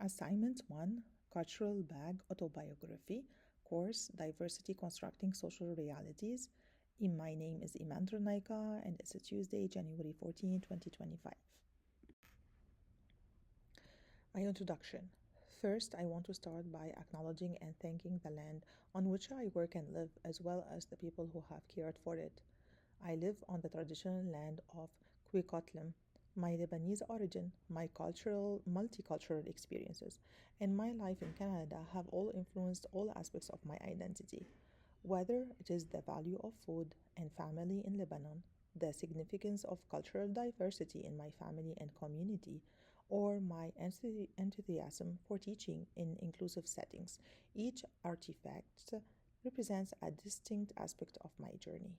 Assignment 1, Cultural Bag Autobiography, Course Diversity Constructing Social Realities. My name is Iman Naika and it's a Tuesday, January 14, 2025. My introduction. First, I want to start by acknowledging and thanking the land on which I work and live, as well as the people who have cared for it. I live on the traditional land of Kwikotlim, my Lebanese origin, my multicultural experiences, and my life in Canada have all influenced all aspects of my identity. Whether it is the value of food and family in Lebanon, the significance of cultural diversity in my family and community, or my enthusiasm for teaching in inclusive settings, each artifact represents a distinct aspect of my journey.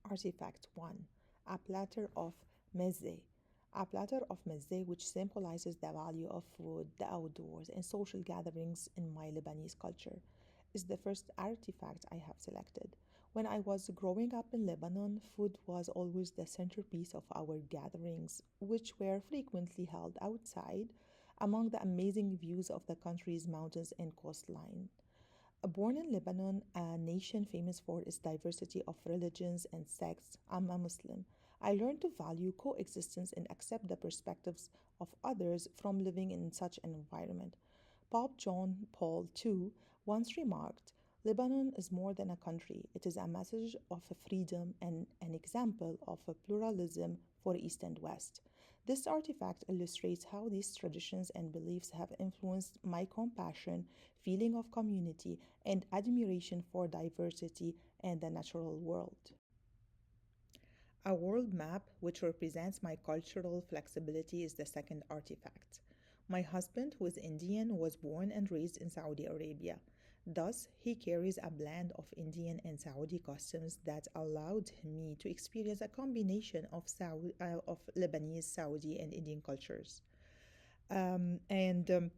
Artifact 1, a platter of meze. A platter of meze, which symbolizes the value of food, the outdoors, and social gatherings in my Lebanese culture, is the first artifact I have selected. When I was growing up in Lebanon, food was always the centerpiece of our gatherings, which were frequently held outside among the amazing views of the country's mountains and coastline. Born in Lebanon, a nation famous for its diversity of religions and sects, I'm a Muslim. I learned to value coexistence and accept the perspectives of others from living in such an environment. Pope John Paul II once remarked, Lebanon is more than a country, it is a message of freedom and an example of a pluralism for East and West. This artifact illustrates how these traditions and beliefs have influenced my compassion, feeling of community, and admiration for diversity and the natural world. A world map which represents my cultural flexibility is the second artifact. My husband, who is Indian, was born and raised in Saudi Arabia. Thus, he carries a blend of Indian and Saudi customs that allowed me to experience a combination of Lebanese, Saudi, and Indian cultures. And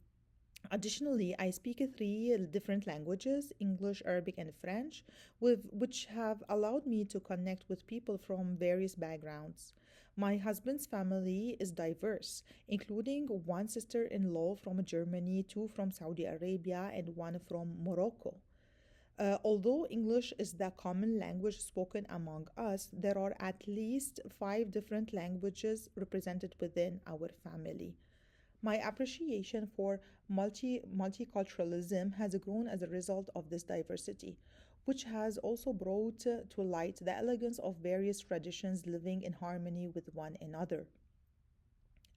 Additionally, I speak three different languages English, Arabic, and French, which have allowed me to connect with people from various backgrounds. My husband's family is diverse, including one sister in law from Germany, two from Saudi Arabia, and one from Morocco. Although English is the common language spoken among us, there are at least five different languages represented within our family. My appreciation for multiculturalism has grown as a result of this diversity, which has also brought to light the elegance of various traditions living in harmony with one another.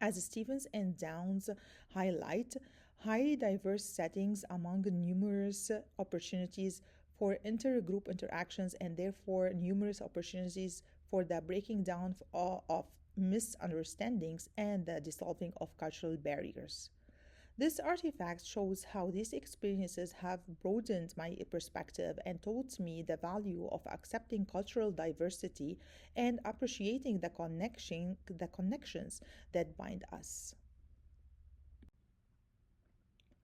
As Stevens and Downs highlight, highly diverse settings among numerous opportunities for intergroup interactions and therefore numerous opportunities for the breaking down of misunderstandings and the dissolving of cultural barriers. This artifact shows how these experiences have broadened my perspective and taught me the value of accepting cultural diversity and appreciating the connections that bind us.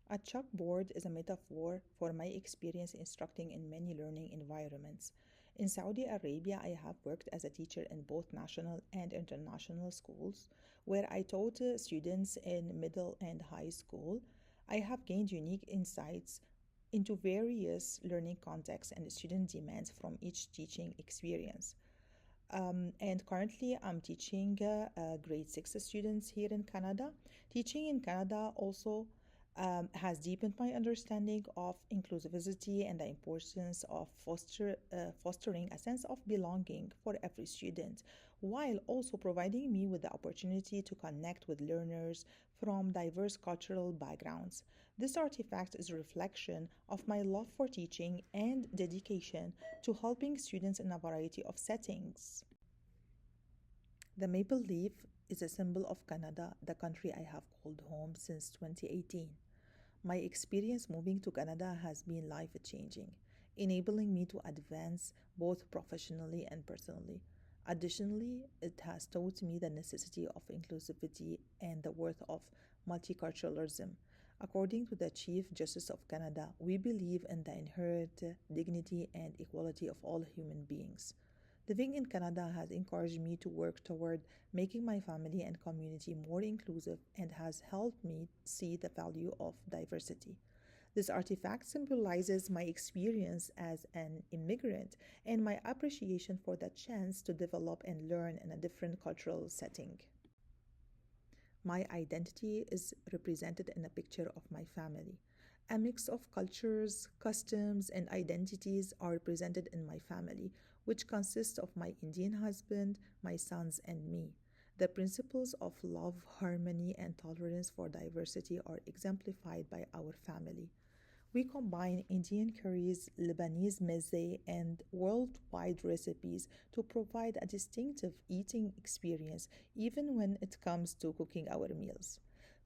A chalkboard is a metaphor for my experience instructing in many learning environments. In Saudi Arabia, I have worked as a teacher in both national and international schools, where I taught students in middle and high school. I have gained unique insights into various learning contexts and student demands from each teaching experience. And currently, I'm teaching grade 6 students here in Canada. Teaching in Canada also has deepened my understanding of inclusivity and the importance of fostering a sense of belonging for every student, while also providing me with the opportunity to connect with learners from diverse cultural backgrounds. This artifact is a reflection of my love for teaching and dedication to helping students in a variety of settings. The maple leaf is a symbol of Canada, the country I have called home since 2018. My experience moving to Canada has been life changing, enabling me to advance both professionally and personally. Additionally, it has taught me the necessity of inclusivity and the worth of multiculturalism. According to the Chief Justice of Canada, we believe in the inherent dignity and equality of all human beings. Living in Canada has encouraged me to work toward making my family and community more inclusive and has helped me see the value of diversity. This artifact symbolizes my experience as an immigrant and my appreciation for the chance to develop and learn in a different cultural setting. My identity is represented in a picture of my family. A mix of cultures, customs, and identities are represented in my family, which consists of my Indian husband, my sons, and me. The principles of love, harmony, and tolerance for diversity are exemplified by our family. We combine Indian curries, Lebanese meze, and worldwide recipes to provide a distinctive eating experience, even when it comes to cooking our meals.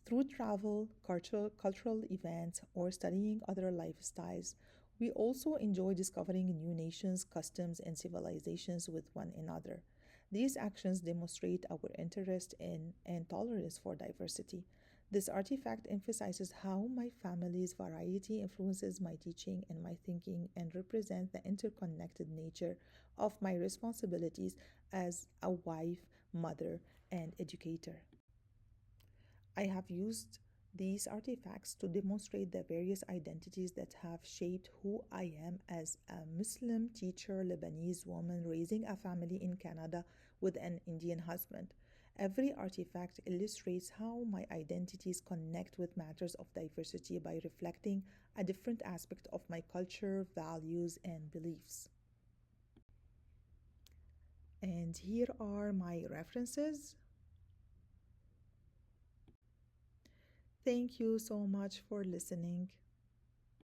Through travel, cultural events, or studying other lifestyles, we also enjoy discovering new nations, customs, and civilizations with one another. These actions demonstrate our interest in and tolerance for diversity. This artifact emphasizes how my family's variety influences my teaching and my thinking and represents the interconnected nature of my responsibilities as a wife, mother, and educator. I have used these artifacts to demonstrate the various identities that have shaped who I am as a Muslim teacher, Lebanese woman raising a family in Canada with an Indian husband. Every artifact illustrates how my identities connect with matters of diversity by reflecting a different aspect of my culture, values, and beliefs. And here are my references. Thank you so much for listening.